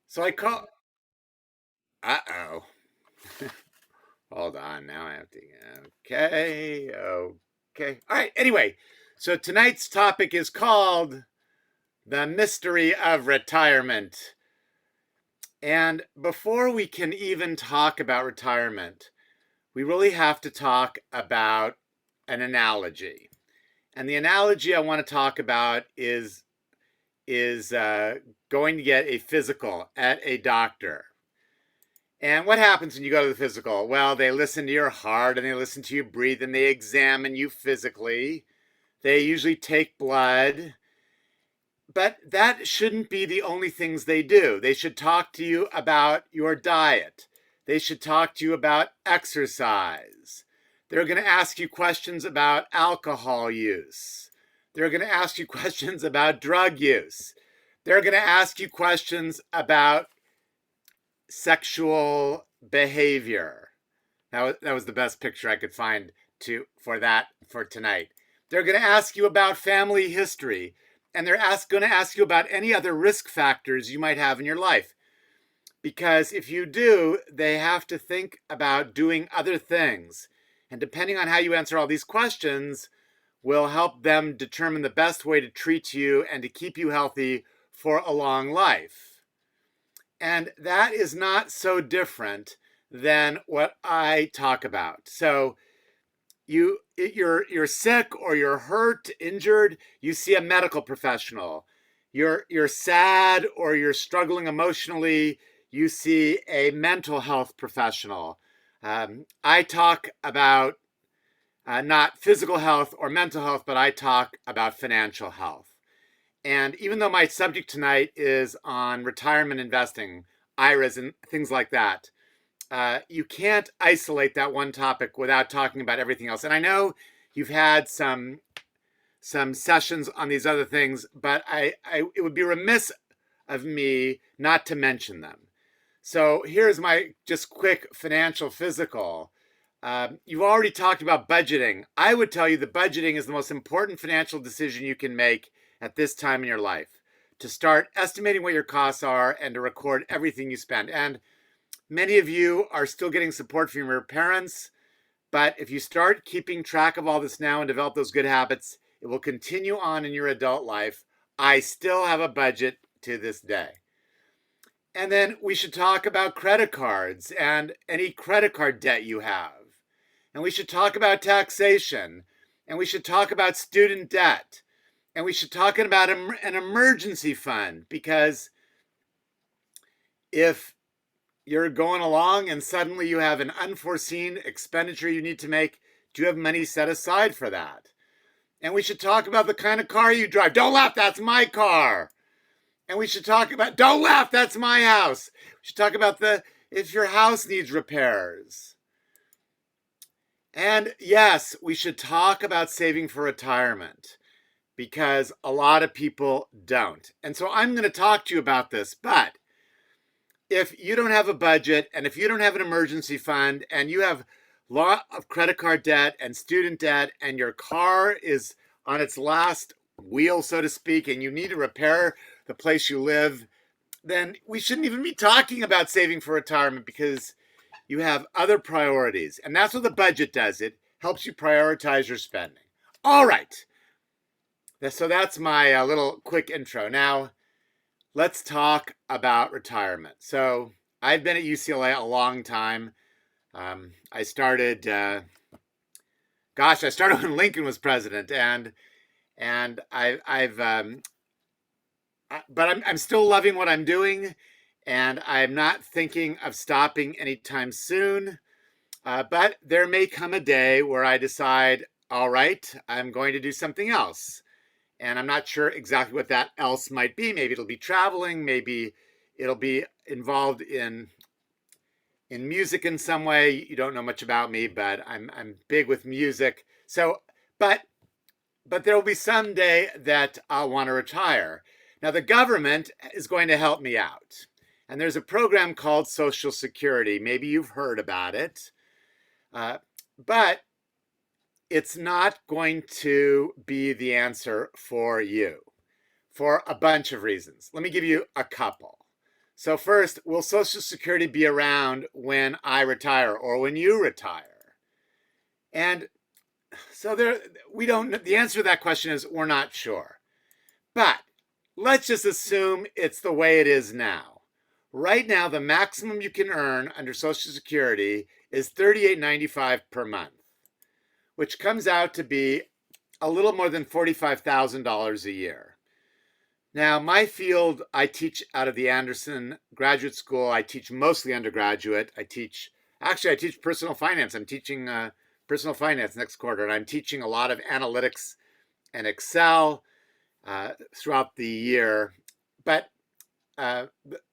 So I call. Uh-oh. Hold on. Now I have to. Okay. Okay. All right. Anyway, so tonight's topic is called The Mystery of Retirement. And before we can even talk about retirement, we really have to talk about an analogy. And the analogy I want to talk about is going to get a physical at a doctor. And what happens when you go to the physical? Well, they listen to your heart and they listen to you breathe and they examine you physically. They usually take blood. But that shouldn't be the only things they do. They should talk to you about your diet. They should talk to you about exercise. They're going to ask you questions about alcohol use. They're going to ask you questions about drug use. They're going to ask you questions about sexual behavior. That was the best picture I could find for tonight. They're going to ask you about family history, and they're going to ask you about any other risk factors you might have in your life. Because if you do, they have to think about doing other things. And depending on how you answer all these questions, will help them determine the best way to treat you and to keep you healthy for a long life. And that is not so different than what I talk about. So you're sick or you're hurt, injured, you see a medical professional. You're sad or you're struggling emotionally, you see a mental health professional. I talk about not physical health or mental health, but I talk about financial health. And even though my subject tonight is on retirement investing, IRAs, and things like that, you can't isolate that one topic without talking about everything else. And I know you've had some sessions on these other things, but it would be remiss of me not to mention them. So here's my just quick financial physical. You've already talked about budgeting. I would tell you that budgeting is the most important financial decision you can make at this time in your life. To start estimating what your costs are and to record everything you spend. And many of you are still getting support from your parents, but if you start keeping track of all this now and develop those good habits, it will continue on in your adult life. I still have a budget to this day. And then we should talk about credit cards and any credit card debt you have. And we should talk about taxation. And we should talk about student debt. And we should talk about an emergency fund, because if you're going along and suddenly you have an unforeseen expenditure you need to make, do you have money set aside for that? And we should talk about the kind of car you drive. Don't laugh, that's my car. And we should talk about, don't laugh, that's my house. We should talk about if your house needs repairs. And yes, we should talk about saving for retirement, because a lot of people don't. And so I'm going to talk to you about this, but if you don't have a budget and if you don't have an emergency fund and you have a lot of credit card debt and student debt and your car is on its last wheel, so to speak, and you need to repair the place you live, then we shouldn't even be talking about saving for retirement, because you have other priorities. And that's what the budget does. It helps you prioritize your spending. All right. So that's my little quick intro. Now, let's talk about retirement. So I've been at UCLA a long time. I started, I started when Lincoln was president, and but I'm still loving what I'm doing, and I'm not thinking of stopping anytime soon. But there may come a day where I decide, all right, I'm going to do something else. And I'm not sure exactly what that else might be. Maybe it'll be traveling. Maybe it'll be involved in music in some way. You don't know much about me, but I'm big with music. So, but there will be some day that I'll want to retire. Now, the government is going to help me out. And there's a program called Social Security. Maybe you've heard about it. But it's not going to be the answer for you for a bunch of reasons. Let me give you a couple. So first, will Social Security be around when I retire or when you retire? And so we don't, the answer to that question is we're not sure. But let's just assume it's the way it is now. Right now, the maximum you can earn under Social Security is $38.95 per month, which comes out to be a little more than $45,000 a year. Now, my field, I teach out of the Anderson Graduate School. I teach mostly undergraduate. I teach personal finance. I'm teaching personal finance next quarter, and I'm teaching a lot of analytics and Excel throughout the year. But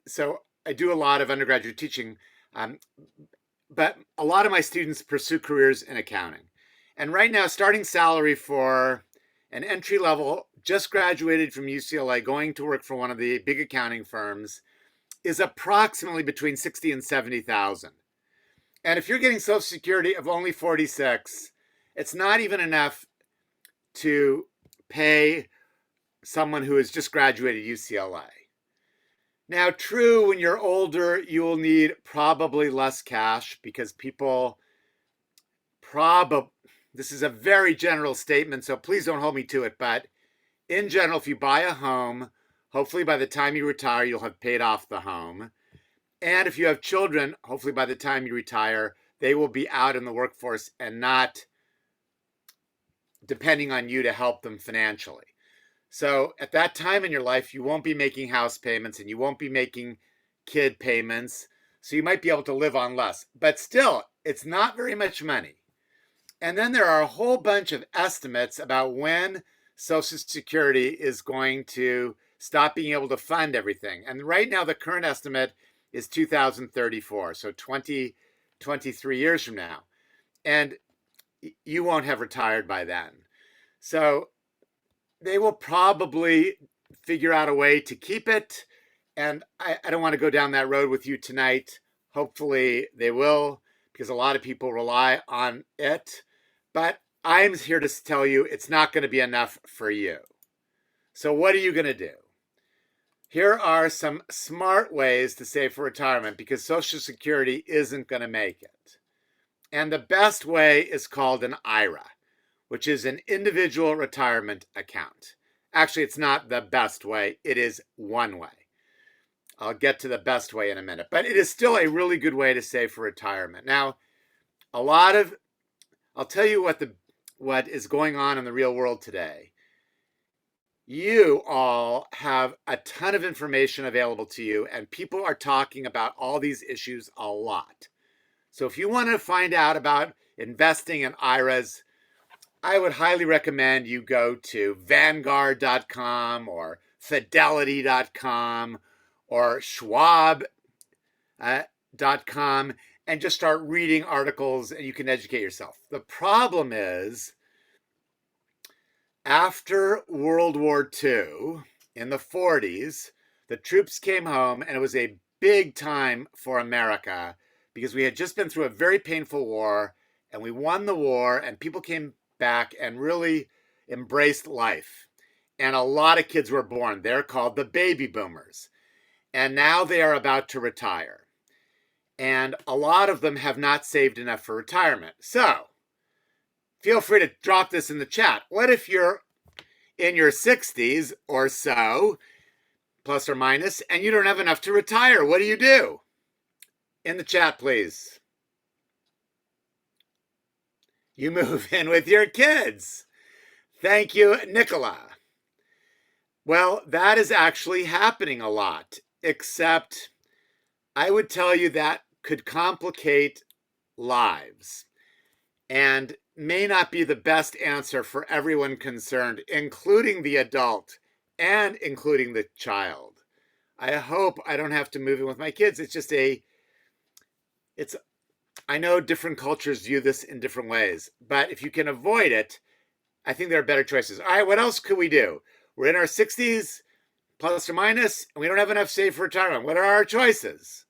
so I do a lot of undergraduate teaching, but a lot of my students pursue careers in accounting. And right now, starting salary for an entry level, just graduated from UCLA, going to work for one of the big accounting firms, is approximately between 60 and 70,000. And if you're getting Social Security of only 46, it's not even enough to pay someone who has just graduated UCLA. Now, true, when you're older, you will need probably less cash because people this is a very general statement, so please don't hold me to it. But in general, if you buy a home, hopefully by the time you retire, you'll have paid off the home. And if you have children, hopefully by the time you retire, they will be out in the workforce and not depending on you to help them financially. So at that time in your life, you won't be making house payments and you won't be making kid payments. So you might be able to live on less. But still, it's not very much money. And then there are a whole bunch of estimates about when Social Security is going to stop being able to fund everything. And right now, the current estimate is 2034, so 23 years from now. And you won't have retired by then. So they will probably figure out a way to keep it. And I don't want to go down that road with you tonight. Hopefully they will, because a lot of people rely on it. But I'm here to tell you it's not going to be enough for you. So what are you going to do? Here are some smart ways to save for retirement because Social Security isn't going to make it. And the best way is called an IRA, which is an individual retirement account. Actually, it's not the best way. It is one way. I'll get to the best way in a minute, but it is still a really good way to save for retirement. Now, I'll tell you what is going on in the real world today. You all have a ton of information available to you, and people are talking about all these issues a lot. So if you want to find out about investing in IRAs, I would highly recommend you go to Vanguard.com or Fidelity.com or Schwab.com and just start reading articles and you can educate yourself. The problem is, after World War II in the 40s, the troops came home and it was a big time for America because we had just been through a very painful war and we won the war and people came back and really embraced life. And a lot of kids were born. They're called the baby boomers. And now they are about to retire. And a lot of them have not saved enough for retirement. So feel free to drop this in the chat. What if you're in your 60s or so, plus or minus, and you don't have enough to retire? What do you do? In the chat, please. You move in with your kids. Thank you, Nicola. Well, that is actually happening a lot, except I would tell you that could complicate lives and may not be the best answer for everyone concerned, including the adult and including the child. I hope I don't have to move in with my kids. I know different cultures view this in different ways, but if you can avoid it, I think there are better choices. All right, what else could we do? We're in our 60s, plus or minus, and we don't have enough saved for retirement. What are our choices?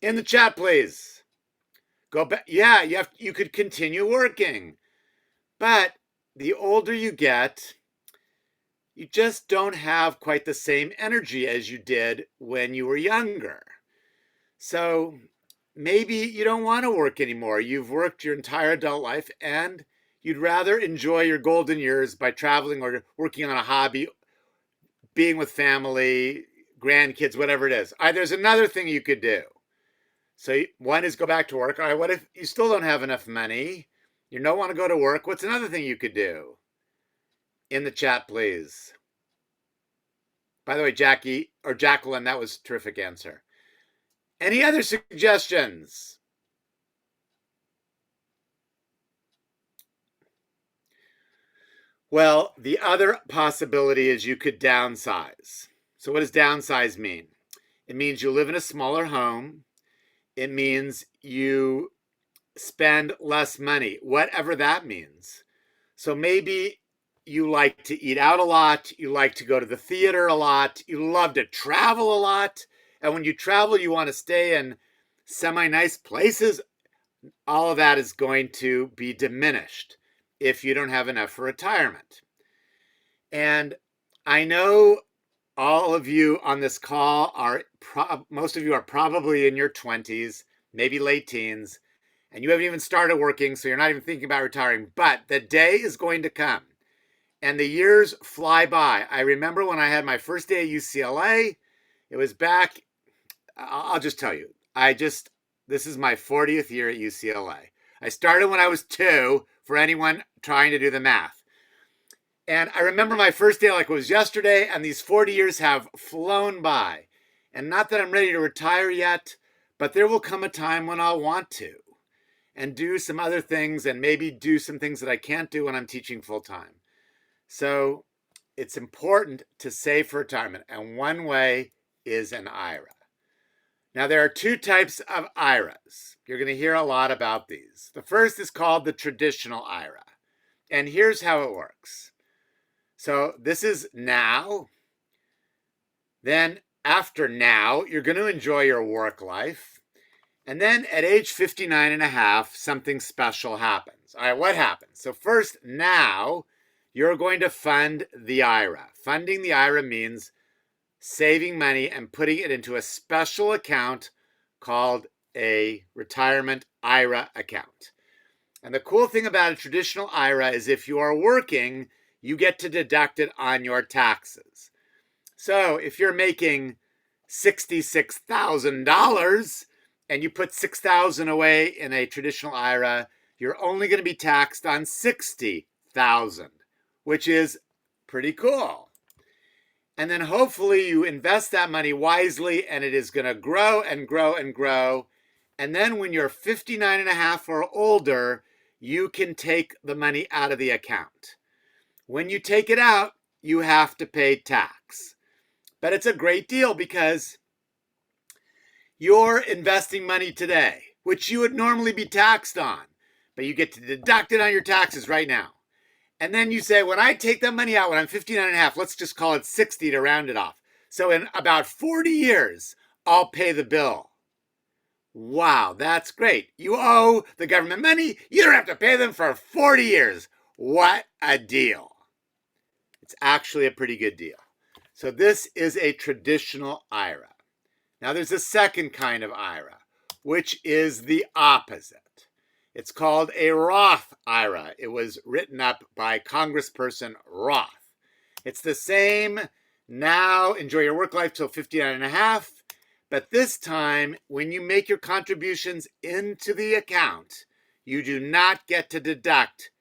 In the chat, please. Go back. Yeah, you could continue working. But the older you get, you just don't have quite the same energy as you did when you were younger. So maybe you don't want to work anymore. You've worked your entire adult life and you'd rather enjoy your golden years by traveling or working on a hobby, being with family, grandkids, whatever it is. There's another thing you could do. So one is go back to work. All right, what if you still don't have enough money? You don't want to go to work. What's another thing you could do? In the chat, please. By the way, Jackie or Jacqueline, that was a terrific answer. Any other suggestions? Well, the other possibility is you could downsize. So what does downsize mean? It means you live in a smaller home. It means you spend less money, whatever that means. So maybe you like to eat out a lot. You like to go to the theater a lot. You love to travel a lot. And when you travel, you want to stay in semi-nice places. All of that is going to be diminished if you don't have enough for retirement. And I know all of you on this call most of you are probably in your 20s, maybe late teens, and you haven't even started working, so you're not even thinking about retiring. But the day is going to come, and the years fly by. I remember when I had my first day at UCLA. It was back, I'll just tell you, this is my 40th year at UCLA. I started when I was 2, for anyone trying to do the math. And I remember my first day like it was yesterday, and these 40 years have flown by. And not that I'm ready to retire yet, but there will come a time when I'll want to and do some other things and maybe do some things that I can't do when I'm teaching full time. So it's important to save for retirement. And one way is an IRA. Now, there are 2 types of IRAs. You're going to hear a lot about these. The first is called the traditional IRA. And here's how it works. So this is now. Then after now, you're going to enjoy your work life. And then at age 59 and a half, something special happens. All right, what happens? So first, now, you're going to fund the IRA. Funding the IRA means saving money and putting it into a special account called a retirement IRA account. And the cool thing about a traditional IRA is if you are working, you get to deduct it on your taxes. So if you're making $66,000 and you put $6,000 away in a traditional IRA, you're only going to be taxed on $60,000, which is pretty cool. And then hopefully you invest that money wisely and it is going to grow and grow and grow. And then when you're 59 and a half or older, you can take the money out of the account. When you take it out, you have to pay tax. But it's a great deal because you're investing money today, which you would normally be taxed on, but you get to deduct it on your taxes right now. And then you say, when I take that money out when I'm 59 and a half, let's just call it 60 to round it off. So in about 40 years, I'll pay the bill. Wow, that's great. You owe the government money. You don't have to pay them for 40 years. What a deal. It's actually a pretty good deal. So this is a traditional IRA. Now there's a second kind of IRA, which is the opposite. It's called a Roth IRA. It was written up by Congressperson Roth. It's the same. Now enjoy your work life till 59 and a half. But this time, when you make your contributions into the account, you do not get to deduct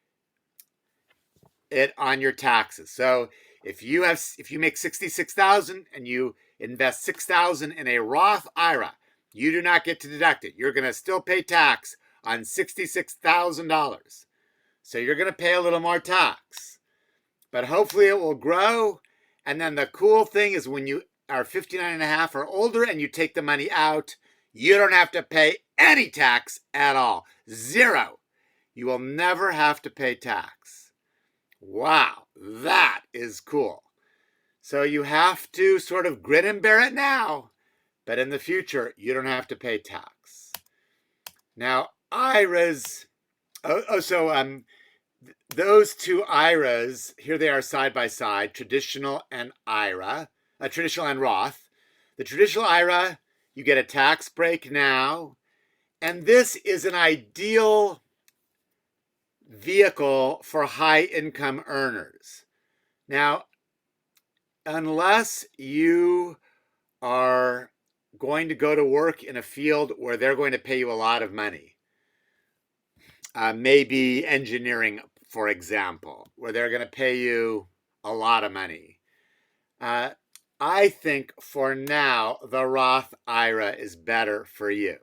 it on your taxes. So if you make $66,000 and you invest $6,000 in a Roth IRA, you do not get to deduct it. You're going to still pay tax on $66,000. So you're going to pay a little more tax. But hopefully it will grow. And then the cool thing is when you are 59 and a half or older and you take the money out, you don't have to pay any tax at all. 0. You will never have to pay tax. Wow, that is cool. So you have to sort of grin and bear it now, but in the future, you don't have to pay tax. Now, IRAs, those two IRAs, here they are side by side, traditional and IRA, traditional and Roth. The traditional IRA, you get a tax break now, and this is an ideal vehicle for high income earners. Now, unless you are going to go to work in a field where they're going to pay you a lot of money, maybe engineering, for example, where they're going to pay you a lot of money. I think for now, the Roth IRA is better for you.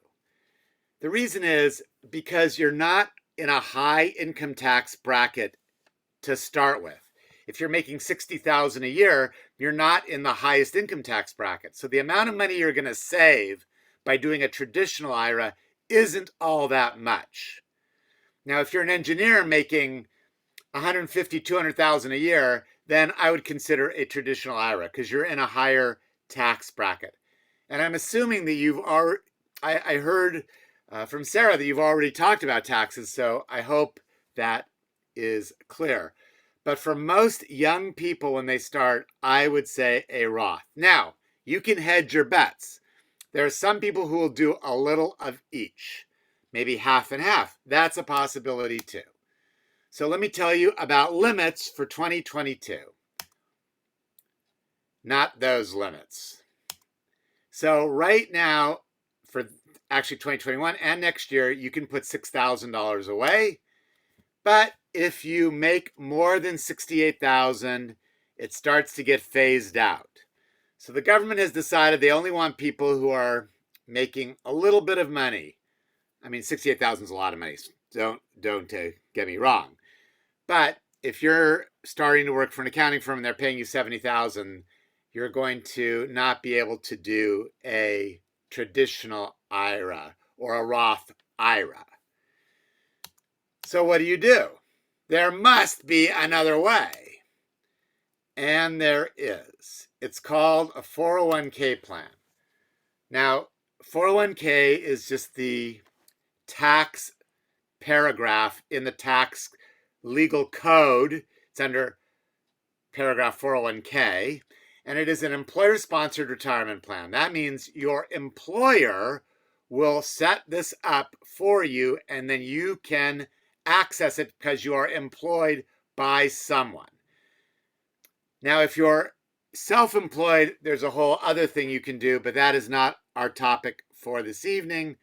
The reason is because you're not in a high income tax bracket to start with. If you're making $60,000 a year, you're not in the highest income tax bracket. So the amount of money you're going to save by doing a traditional IRA isn't all that much. Now, if you're an engineer making $150,000, $200,000 a year, then I would consider a traditional IRA because you're in a higher tax bracket. And I'm assuming that you've already, I heard from Sarah that you've already talked about taxes, so I hope that is clear. But for most young people when they start, I would say a Roth. Now, you can hedge your bets. There are some people who will do a little of each, maybe half and half. That's a possibility too. So let me tell you about limits for 2022. Not those limits. So right now, for actually 2021 and next year, you can put $6,000 away. But if you make more than $68,000, it starts to get phased out. So the government has decided they only want people who are making a little bit of money. I mean, $68,000 is a lot of money. Don't get me wrong. But if you're starting to work for an accounting firm and they're paying you $70,000, you're going to not be able to do a traditional IRA or a Roth IRA. So what do? There must be another way. And there is. It's called a 401k plan. Now, 401k is just the tax paragraph in the tax legal code. It's under paragraph 401k, and it is an employer-sponsored retirement plan. That means your employer will set this up for you, and then you can access it because you are employed by someone. Now, if you're self-employed, there's a whole other thing you can do, but that is not our topic for this evening.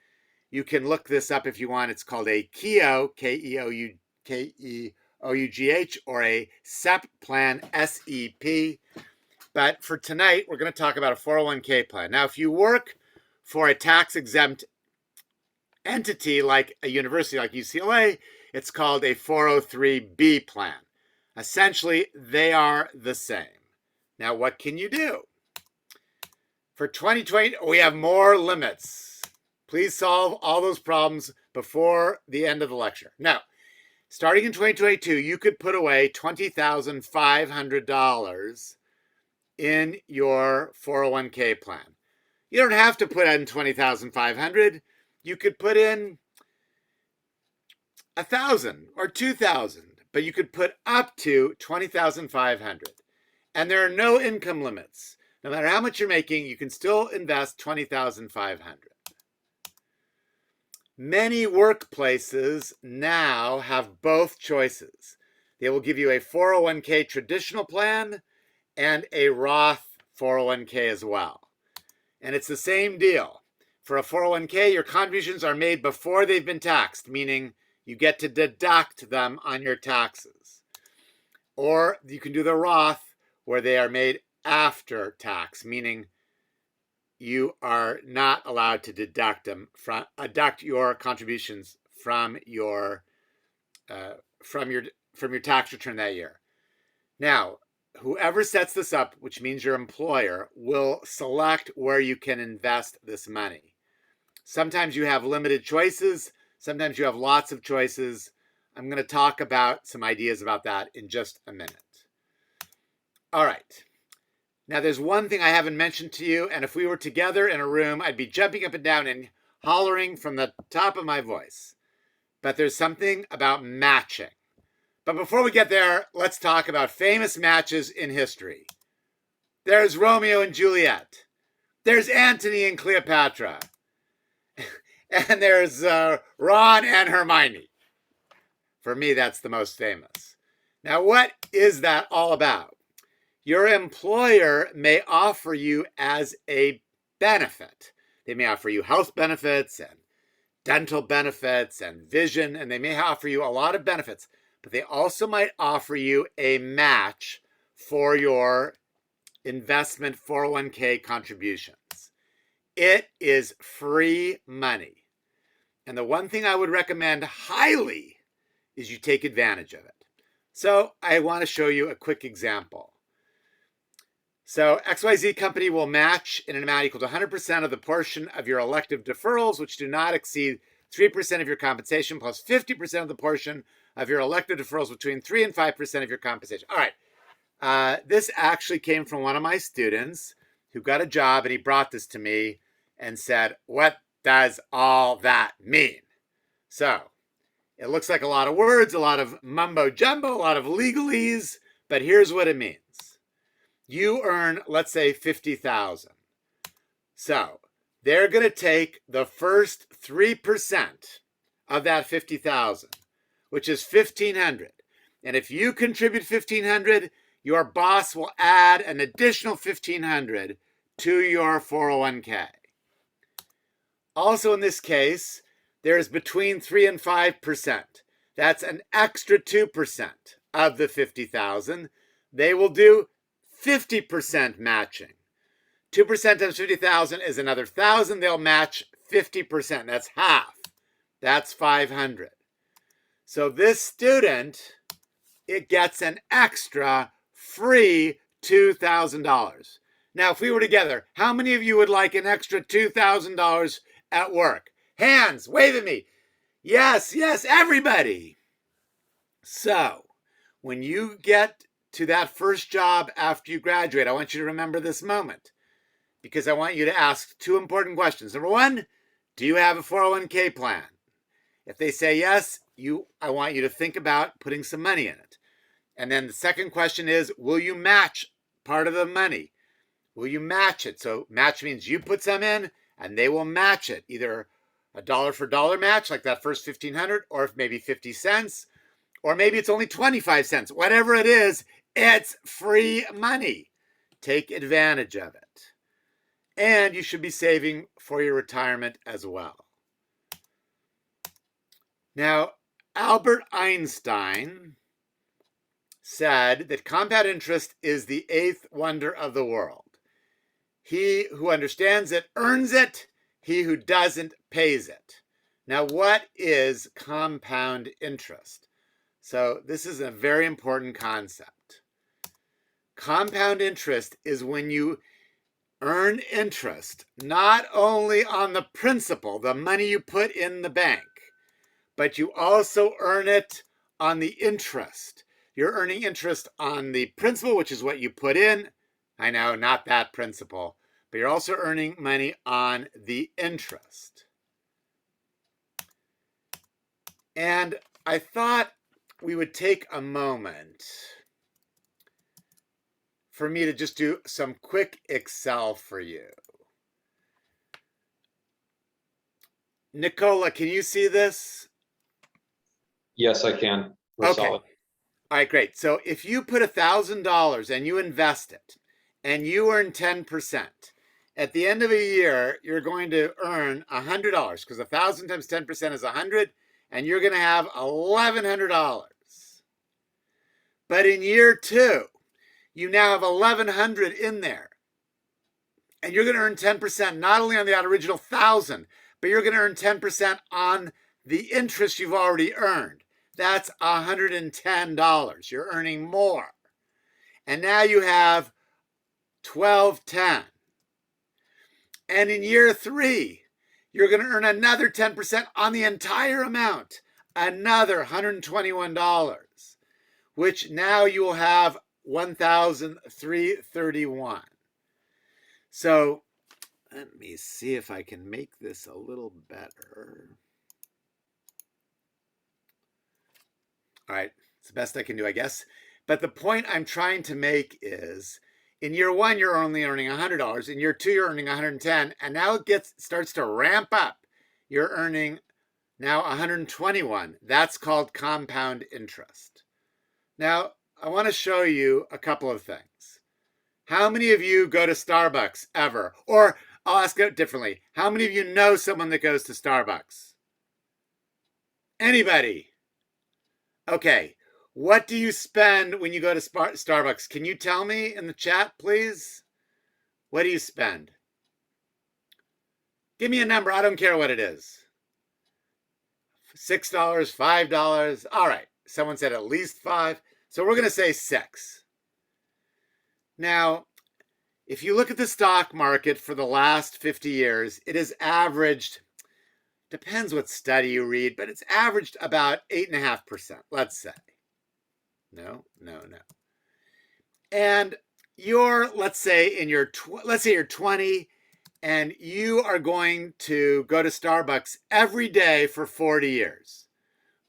You can look this up if you want. It's called a KEOUGH, K-E-O-U-G-H, or a SEP plan, S-E-P. But for tonight, we're going to talk about a 401k plan. Now, if you work for a tax-exempt entity like a university like UCLA, it's called a 403b plan. Essentially, they are the same. Now, what can you do? For 2020, we have more limits. Please solve all those problems before the end of the lecture. Now, starting in 2022, you could put away $20,500 in your 401k plan. You don't have to put in $20,500. You could put in $1,000 or $2,000, but you could put up to $20,500. And there are no income limits. No matter how much you're making, you can still invest $20,500. Many workplaces now have both choices. They will give you a 401k traditional plan and a Roth 401k as well. And it's the same deal. For a 401k, your contributions are made before they've been taxed, meaning you get to deduct them on your taxes. Or you can do the Roth, where they are made after tax, meaning you are not allowed to deduct your contributions from your tax return that year. Now, whoever sets this up, which means your employer, will select where you can invest this money. Sometimes you have limited choices. Sometimes you have lots of choices. I'm going to talk about some ideas about that in just a minute. All right. Now, there's one thing I haven't mentioned to you, and if we were together in a room, I'd be jumping up and down and hollering from the top of my voice. But there's something about matching. But before we get there, let's talk about famous matches in history. There's Romeo and Juliet. There's Antony and Cleopatra. And there's Ron and Hermione. For me, that's the most famous. Now, what is that all about? Your employer may offer you as a benefit. They may offer you health benefits and dental benefits and vision, and they may offer you a lot of benefits, but they also might offer you a match for your investment 401k contributions. It is free money. And the one thing I would recommend highly is you take advantage of it. So I want to show you a quick example. So XYZ company will match in an amount equal to 100% of the portion of your elective deferrals, which do not exceed 3% of your compensation, plus 50% of the portion of your elective deferrals between 3 and 5% of your compensation. All right. This actually came from one of my students who got a job, and he brought this to me and said, what does all that mean? So it looks like a lot of words, a lot of mumbo jumbo, a lot of legalese, but here's what it means. You earn, let's say, $50,000. So they're going to take the first 3% of that $50,000, which is $1,500. And if you contribute $1,500, your boss will add an additional $1,500 to your 401k. Also in this case, there's between 3 and 5%. That's an extra 2% of the $50,000. They will do 50% matching. 2% times 50,000 is another 1,000. They'll match 50%. That's half. That's 500. So this student, it gets an extra free $2,000. Now, if we were together, how many of you would like an extra $2,000 at work? Hands, wave at me. Yes, yes, everybody. So, when you get to that first job after you graduate, I want you to remember this moment because I want you to ask two important questions. Number one, do you have a 401k plan? If they say yes, I want you to think about putting some money in it. And then the second question is, will you match part of the money? Will you match it? So match means you put some in and they will match it. Either a dollar for dollar match, like that first 1,500, or maybe 50 cents, or maybe it's only 25 cents. Whatever it is, it's free money. Take advantage of it. And you should be saving for your retirement as well. Now, Albert Einstein said that compound interest is the eighth wonder of the world. He who understands it earns it. He who doesn't pays it. Now, what is compound interest? So this is a very important concept. Compound interest is when you earn interest not only on the principal, the money you put in the bank, but you also earn it on the interest. You're earning interest on the principal, which is what you put in. I know, not that principal, but you're also earning money on the interest. And I thought we would take a moment for me to just do some quick Excel for you. Nicola, can you see this? Yes, I can. Okay. Solid. All right, great. So if you put $1,000 and you invest it and you earn 10%, at the end of a year, you're going to earn $100 because 1,000 times 10% is 100, and you're going to have $1,100. But in year 2, you now have 1,100 in there, and you're going to earn 10% not only on the original 1,000, but you're going to earn 10% on the interest you've already earned. That's $110. You're earning more. And now you have 1,210. And in year 3, you're going to earn another 10% on the entire amount, another $121, which now you will have $1,331. So let me see if I can make this a little better. All right, It's the best I can do, I guess. But the point I'm trying to make is in year one, you're only earning $100. In year two, you're earning 110. And now it starts to ramp up. You're earning now 121. That's called compound interest. Now, I want to show you a couple of things. How many of you go to Starbucks ever? Or I'll ask it differently. How many of you know someone that goes to Starbucks? Anybody? Okay. What do you spend when you go to Starbucks? Can you tell me in the chat, please? What do you spend? Give me a number. I don't care what it is. $6, $5. All right. Someone said at least 5. So we're going to say 6. Now, if you look at the stock market for the last 50 years, it has averaged, depends what study you read, but it's averaged about 8.5%, let's say. No. And let's say you're 20 and you are going to go to Starbucks every day for 40 years.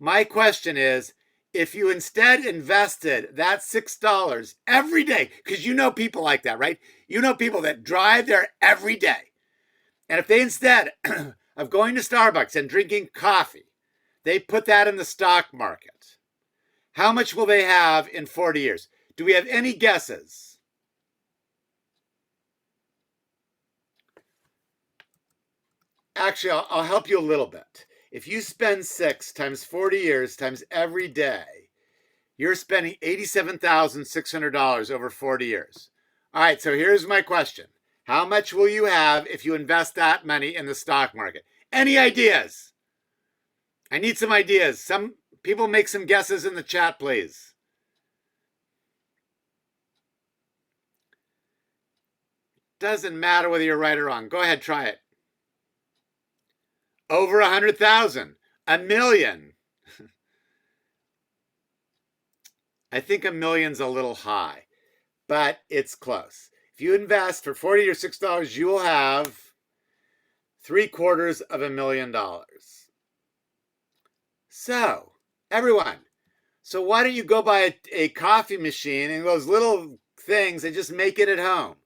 My question is, if you instead invested that $6 every day, because you know people like that, right? You know people that drive there every day. And if they instead of going to Starbucks and drinking coffee, they put that in the stock market, how much will they have in 40 years? Do we have any guesses? Actually, I'll help you a little bit. If you spend 6 times 40 years times every day, you're spending $87,600 over 40 years. All right, so here's my question. How much will you have if you invest that money in the stock market? Any ideas? I need some ideas. Some people make some guesses in the chat, please. Doesn't matter whether you're right or wrong. Go ahead, try it. Over 100,000, $1 million. I think $1 million's a little high, but it's close. If you invest for 40 or $6, you will have $750,000. So, everyone, so why don't you go buy a coffee machine and those little things and just make it at home?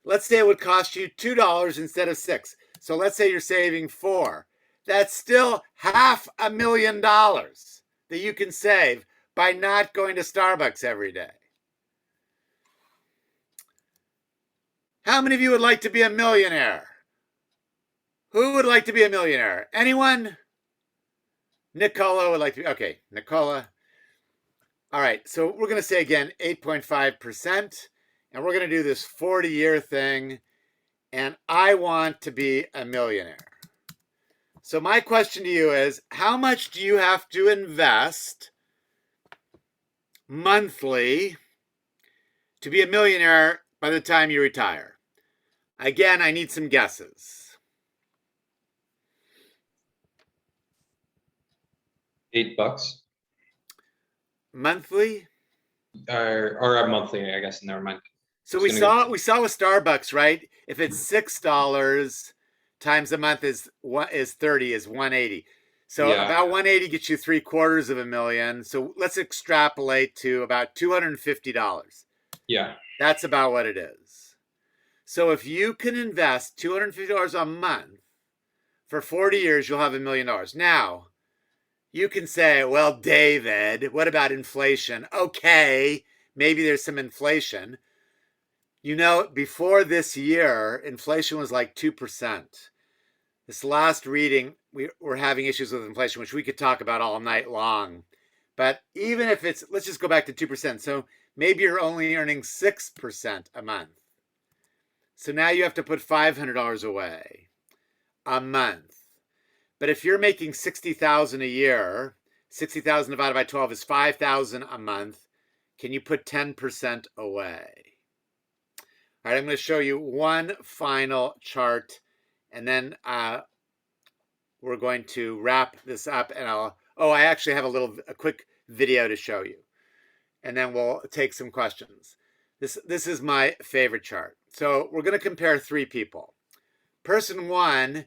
Let's say it would cost you $2 instead of $6. So let's say you're saving $4. That's still $500,000 that you can save by not going to Starbucks every day. How many of you would like to be a millionaire? Who would like to be a millionaire? Anyone? Nicola would like to be. Okay, Nicola. All right, so we're going to say again 8.5%, and we're going to do this 40-year thing, and I want to be a millionaire. So my question to you is, how much do you have to invest monthly to be a millionaire by the time you retire? Again, I need some guesses. $8. Monthly? Or monthly, I guess. Never mind. So we saw with Starbucks, right? If it's $6 times a month is 30 is 180. So Yeah. about 180 gets you $750,000. So let's extrapolate to about $250. Yeah. That's about what it is. So if you can invest $250 a month for 40 years, you'll have $1 million. Now, you can say, well, David, what about inflation? Okay, maybe there's some inflation. You know, before this year, inflation was like 2%. This last reading, we're having issues with inflation, which we could talk about all night long. But even if it's, let's just go back to 2%. So maybe you're only earning 6% a month. So now you have to put $500 away a month. But if you're making $60,000 a year, 60,000 divided by 12 is 5,000 a month. Can you put 10% away? All right, I'm going to show you one final chart, and then we're going to wrap this up. And I actually have a quick video to show you, and then we'll take some questions. This is my favorite chart. So we're going to compare 3 people. Person 1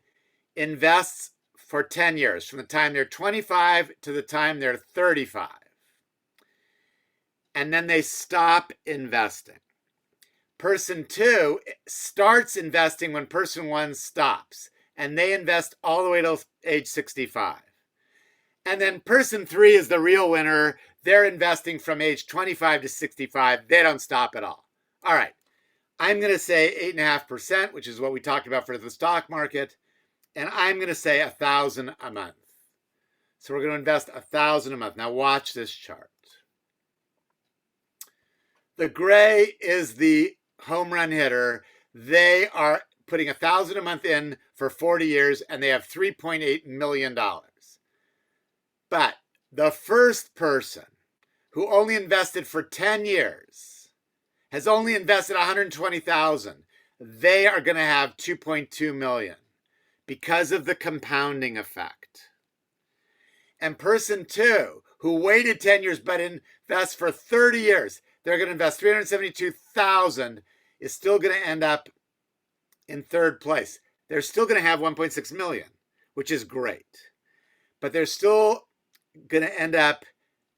invests for 10 years, from the time they're 25 to the time they're 35. and then they stop investing. Person 2 starts investing when person 1 stops, and they invest all the way till age 65. And then person 3 is the real winner. They're investing from age 25 to 65. They don't stop at all. All right. I'm going to say 8.5%, which is what we talked about for the stock market. And I'm going to say $1,000 a month. So we're going to invest $1,000 a month. Now watch this chart. The gray is the home run hitter. They are putting $1,000 a month in for 40 years, and they have $3.8 million. But the first person who only invested for 10 years has only invested $120,000. They are going to have $2.2 million because of the compounding effect. And person 2 who waited 10 years but invests for 30 years, they're going to invest $372,000, is still going to end up in third place. They're still going to have $1.6 million, which is great. But they're still going to end up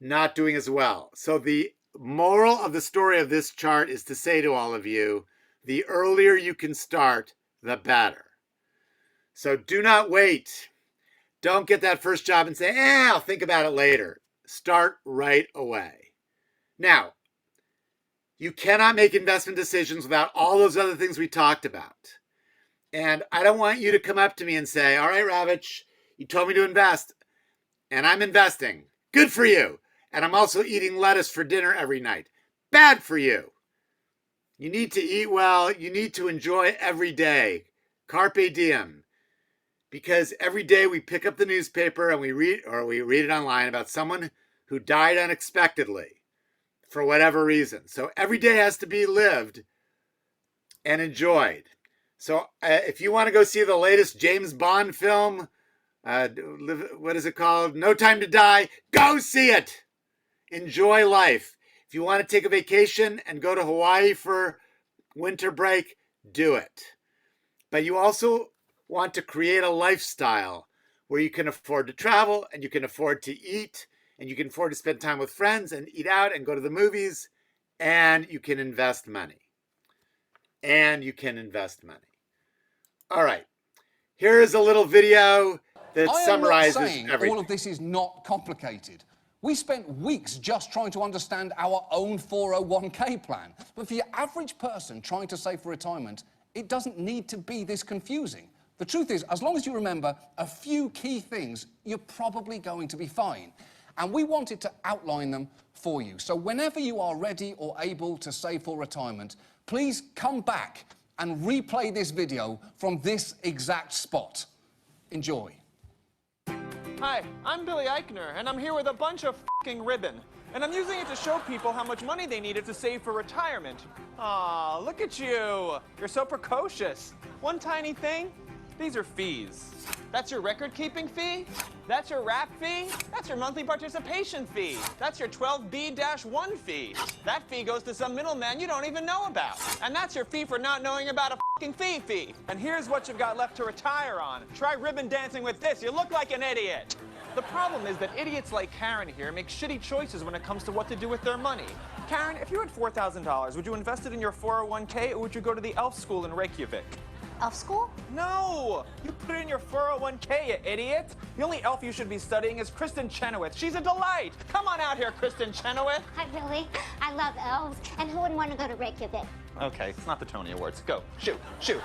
not doing as well. So the moral of the story of this chart is to say to all of you, the earlier you can start, the better. So do not wait. Don't get that first job and say, I'll think about it later. Start right away. Now, you cannot make investment decisions without all those other things we talked about. And I don't want you to come up to me and say, all right, Ravetch, you told me to invest, and I'm investing. Good for you. And I'm also eating lettuce for dinner every night. Bad for you. You need to eat well. You need to enjoy every day. Carpe diem. Because every day we pick up the newspaper and we read it online about someone who died unexpectedly for whatever reason. So every day has to be lived and enjoyed. So if you want to go see the latest James Bond film, what is it called? No Time to Die. Go see it. Enjoy life. If you want to take a vacation and go to Hawaii for winter break, do it. But you also want to create a lifestyle where you can afford to travel and you can afford to eat and you can afford to spend time with friends and eat out and go to the movies, and you can invest money. And you can invest money. All right. Here is a little video that summarizes everything. All of this is not complicated. We spent weeks just trying to understand our own 401k plan. But for your average person trying to save for retirement, it doesn't need to be this confusing. The truth is, as long as you remember a few key things, you're probably going to be fine. And we wanted to outline them for you. So whenever you are ready or able to save for retirement, please come back and replay this video from this exact spot. Enjoy. Hi, I'm Billy Eichner, and I'm here with a bunch of f***ing ribbon. And I'm using it to show people how much money they needed to save for retirement. Aw, look at you. You're so precocious. One tiny thing, these are fees. That's your record-keeping fee? That's your rap fee? That's your monthly participation fee. That's your 12B-1 fee. That fee goes to some middleman you don't even know about. And that's your fee for not knowing about a f***ing fee. And here's what you've got left to retire on. Try ribbon dancing with this. You look like an idiot. The problem is that idiots like Karen here make shitty choices when it comes to what to do with their money. Karen, if you had $4,000, would you invest it in your 401k or would you go to the elf school in Reykjavik? Elf school? No! You put it in your 401k, you idiot! The only elf you should be studying is Kristen Chenoweth. She's a delight! Come on out here, Kristen Chenoweth! Hi, Billy. I love elves. And who wouldn't want to go to Reykjavik? Okay, it's not the Tony Awards. Go. Shoot. Shoot.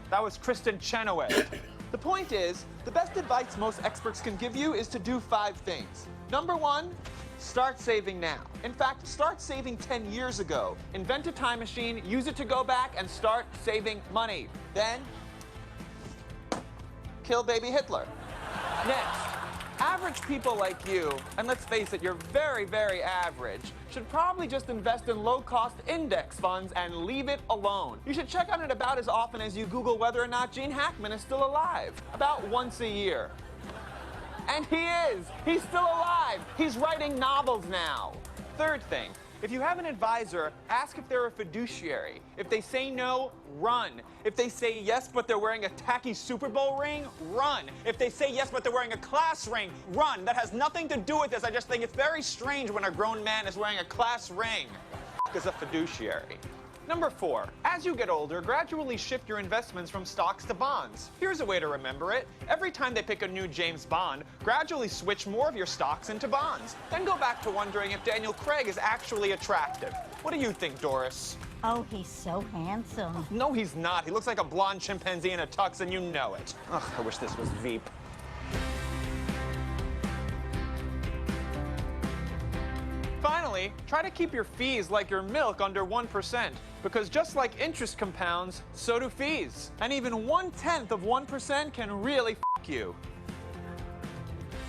That was Kristen Chenoweth. The point is, the best advice most experts can give you is to do 5 things. Number 1, start saving now. In fact, start saving 10 years ago. Invent a time machine, use it to go back, and start saving money. Then, kill baby Hitler. Next, average people like you, and let's face it, you're very, very average, should probably just invest in low-cost index funds and leave it alone. You should check on it about as often as you Google whether or not Gene Hackman is still alive. About once a year. And he is! He's still alive! He's writing novels now. Third thing, If you have an advisor, ask if they're a fiduciary. If they say no, run. If they say yes, but they're wearing a tacky Super Bowl ring, run. If they say yes, but they're wearing a class ring, run. That has nothing to do with this. I just think it's very strange when a grown man is wearing a class ring. Is a fiduciary. Number 4, as you get older, gradually shift your investments from stocks to bonds. Here's a way to remember it. Every time they pick a new James Bond, gradually switch more of your stocks into bonds. Then go back to wondering if Daniel Craig is actually attractive. What do you think, Doris? Oh, he's so handsome. No, he's not. He looks like a blonde chimpanzee in a tux, and you know it. Ugh, I wish this was Veep. Finally, try to keep your fees like your milk under 1%, because just like interest compounds, so do fees. And even 1/10 of 1% can really f you.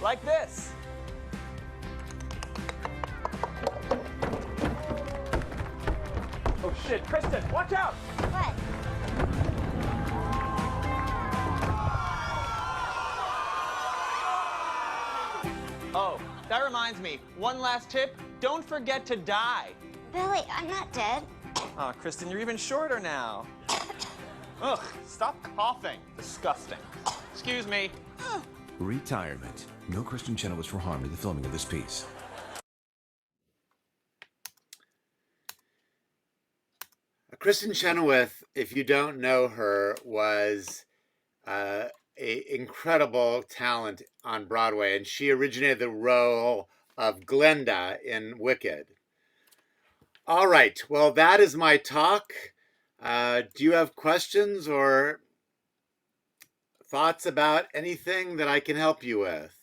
Like this. Oh shit, Kristen, watch out! What? Oh, that reminds me, one last tip, don't forget to die. Billy, I'm not dead. Oh, Kristen, you're even shorter now. Ugh, stop coughing. Disgusting. Excuse me. Retirement. No Kristen Chenoweth for harm in the filming of this piece. Kristen Chenoweth, if you don't know her, was a incredible talent on Broadway, and she originated the role of Glenda in Wicked. All right, well, that is my talk. Do you have questions or thoughts about anything that I can help you with?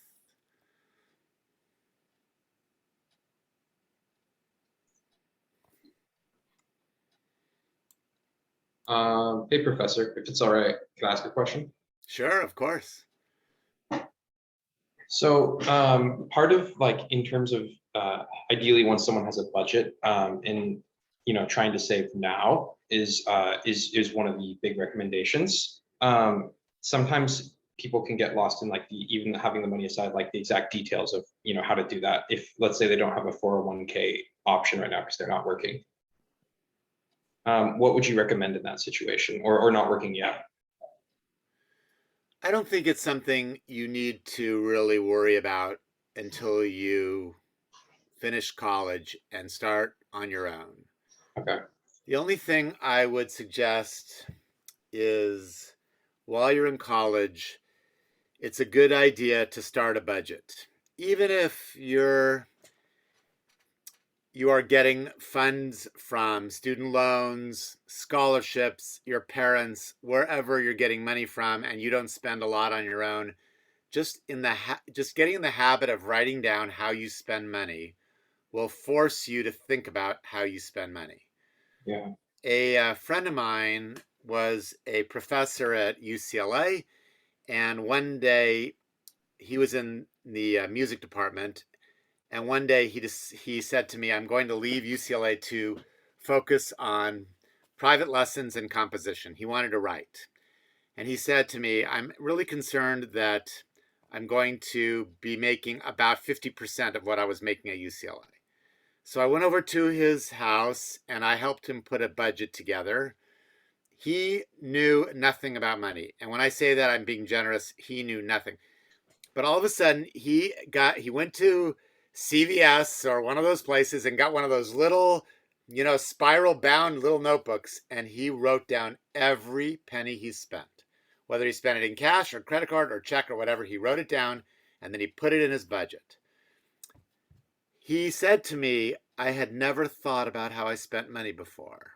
Hey, Professor, if it's all right, can I ask a question? Sure, of course. So part of like in terms of ideally when someone has a budget and trying to save now is one of the big recommendations. Sometimes people can get lost in like even having the money aside, like the exact details of how to do that. If let's say they don't have a 401k option right now because they're not working. What would you recommend in that situation, or not working yet? I don't think it's something you need to really worry about until you finish college and start on your own. Okay. The only thing I would suggest is while you're in college, it's a good idea to start a budget. Even if you are getting funds from student loans, scholarships, your parents, wherever you're getting money from, and you don't spend a lot on your own, just getting in the habit of writing down how you spend money will force you to think about how you spend money. Yeah. A friend of mine was a professor at UCLA, and one day he was in the music department. And one day he said to me, I'm going to leave UCLA to focus on private lessons and composition. He wanted to write. And he said to me, I'm really concerned that I'm going to be making about 50% of what I was making at UCLA. So I went over to his house and I helped him put a budget together. He knew nothing about money. And when I say that, I'm being generous, he knew nothing. But all of a sudden he went to CVS or one of those places and got one of those little, spiral bound little notebooks. And he wrote down every penny he spent, whether he spent it in cash or credit card or check or whatever. He wrote it down and then he put it in his budget. He said to me, I had never thought about how I spent money before.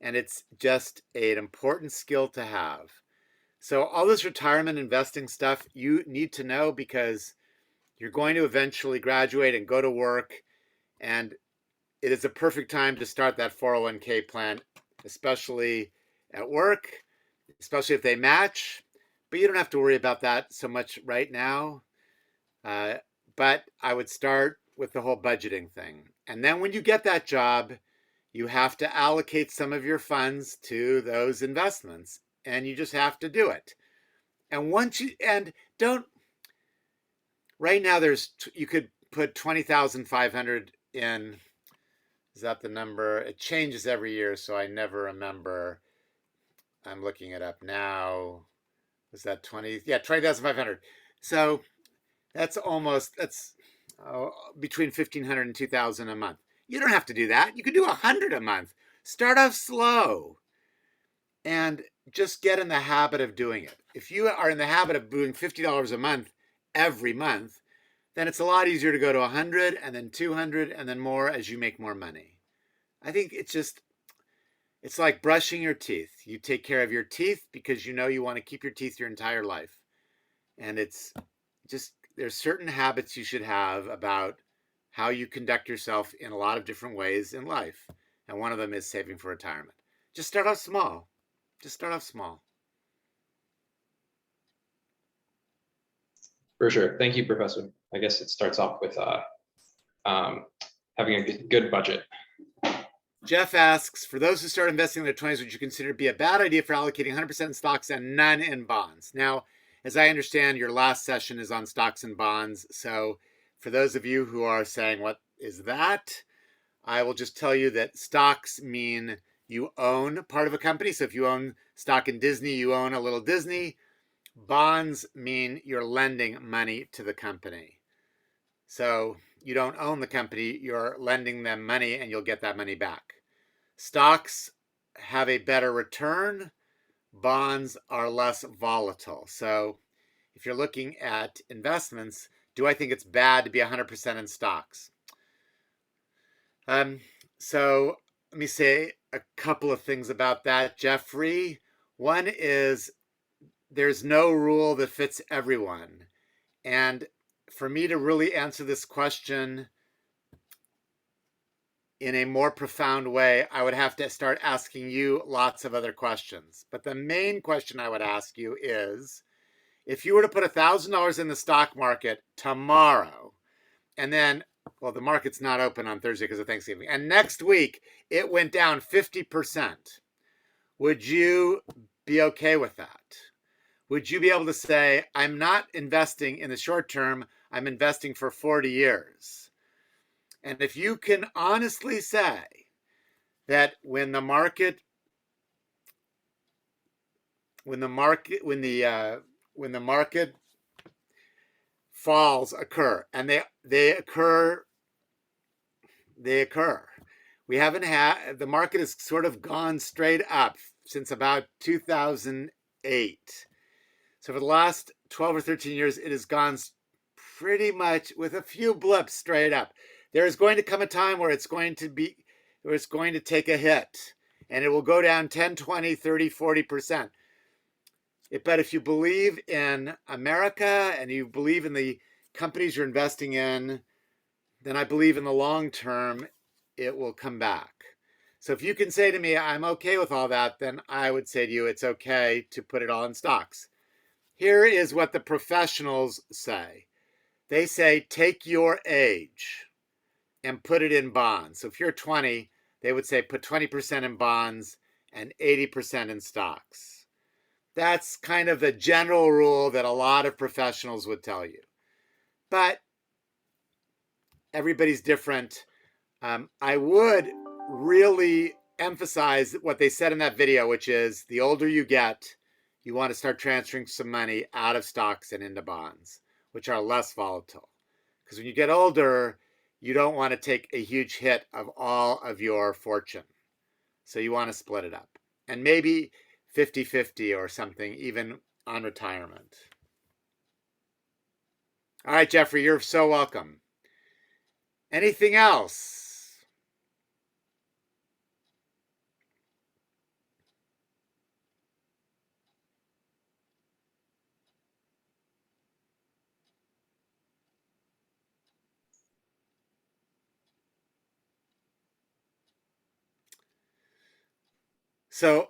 And it's just an important skill to have. So all this retirement investing stuff you need to know because you're going to eventually graduate and go to work, and it is a perfect time to start that 401k plan, especially at work, especially if they match. But you don't have to worry about that so much right now. But I would start with the whole budgeting thing. And then when you get that job, you have to allocate some of your funds to those investments, and you just have to do it. And right now you could put $20,500 in Is that the number? It changes every year, so I never remember. I'm looking it up now. Was that 20? Yeah, 20,500. So that's between 1,500 and 2,000 a month. You don't have to do that. You could do 100 a month. Start off slow and just get in the habit of doing it. If you are in the habit of doing $50 a month every month, then it's a lot easier to go to 100 and then 200 and then more as you make more money. I think it's like brushing your teeth. You take care of your teeth because you know you want to keep your teeth your entire life. And it's just, there's certain habits you should have about how you conduct yourself in a lot of different ways in life. And one of them is saving for retirement. Just start off small. Just start off small. For sure. Thank you, Professor. I guess it starts off with having a good budget. Jeff asks, for those who start investing in their 20s, would you consider it to be a bad idea for allocating 100% in stocks and none in bonds? Now, as I understand, your last session is on stocks and bonds. So for those of you who are saying, what is that? I will just tell you that stocks mean you own part of a company. So if you own stock in Disney, you own a little Disney. Bonds mean you're lending money to the company. So you don't own the company, you're lending them money and you'll get that money back. Stocks have a better return. Bonds are less volatile. So if you're looking at investments, do I think it's bad to be 100% in stocks? So let me say a couple of things about that, Jeffrey. One is there's no rule that fits everyone. And for me to really answer this question in a more profound way, I would have to start asking you lots of other questions. But the main question I would ask you is, if you were to put $1,000 in the stock market tomorrow, and then, well, the market's not open on Thursday because of Thanksgiving, and next week it went down 50%, would you be okay with that? Would you be able to say, I'm not investing in the short term, I'm investing for 40 years? And if you can honestly say that when the market falls occur, and they occur. We haven't had, the market has sort of gone straight up since about 2008. So for the last 12 or 13 years, it has gone pretty much with a few blips straight up. There is going to come a time where it's going to take a hit and it will go down 10, 20, 30, 40%. But if you believe in America and you believe in the companies you're investing in, then I believe in the long term, it will come back. So if you can say to me, I'm okay with all that, then I would say to you, it's okay to put it all in stocks. Here is what the professionals say. They say, take your age and put it in bonds. So if you're 20, they would say put 20% in bonds and 80% in stocks. That's kind of the general rule that a lot of professionals would tell you. But everybody's different. I would really emphasize what they said in that video, which is the older you get, you want to start transferring some money out of stocks and into bonds, which are less volatile. Because when you get older, you don't want to take a huge hit of all of your fortune. So you want to split it up. And maybe 50-50 or something, even on retirement. All right, Jeffrey, you're so welcome. Anything else? So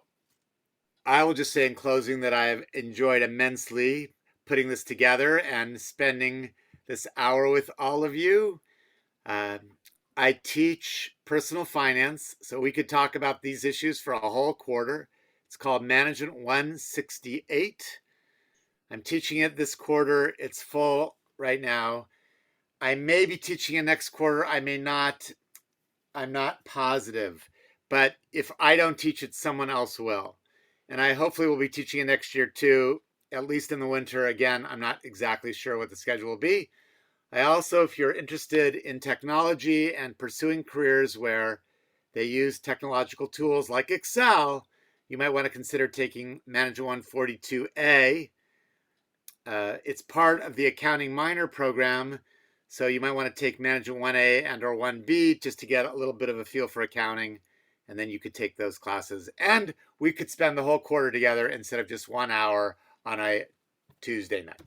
I will just say in closing that I have enjoyed immensely putting this together and spending this hour with all of you. I teach personal finance, so we could talk about these issues for a whole quarter. It's called Management 168. I'm teaching it this quarter. It's full right now. I may be teaching it next quarter. I may not. I'm not positive. But if I don't teach it, someone else will. And I hopefully will be teaching it next year too, at least in the winter. Again, I'm not exactly sure what the schedule will be. I also, if you're interested in technology and pursuing careers where they use technological tools like Excel, you might want to consider taking Management 142A. It's part of the accounting minor program, so you might want to take Management 1A and or 1B just to get a little bit of a feel for accounting, and then you could take those classes. And we could spend the whole quarter together instead of just 1 hour on a Tuesday night.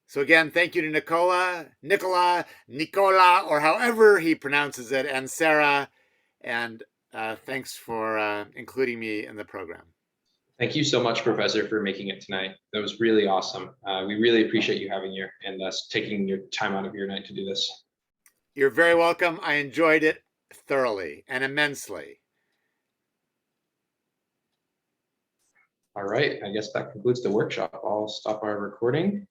So again, thank you to Nicola, or however he pronounces it, and Sarah, and thanks for including me in the program. Thank you so much, Professor, for making it tonight. That was really awesome. We really appreciate you having here and us taking your time out of your night to do this. You're very welcome. I enjoyed it thoroughly and immensely. All right, I guess that concludes the workshop. I'll stop our recording.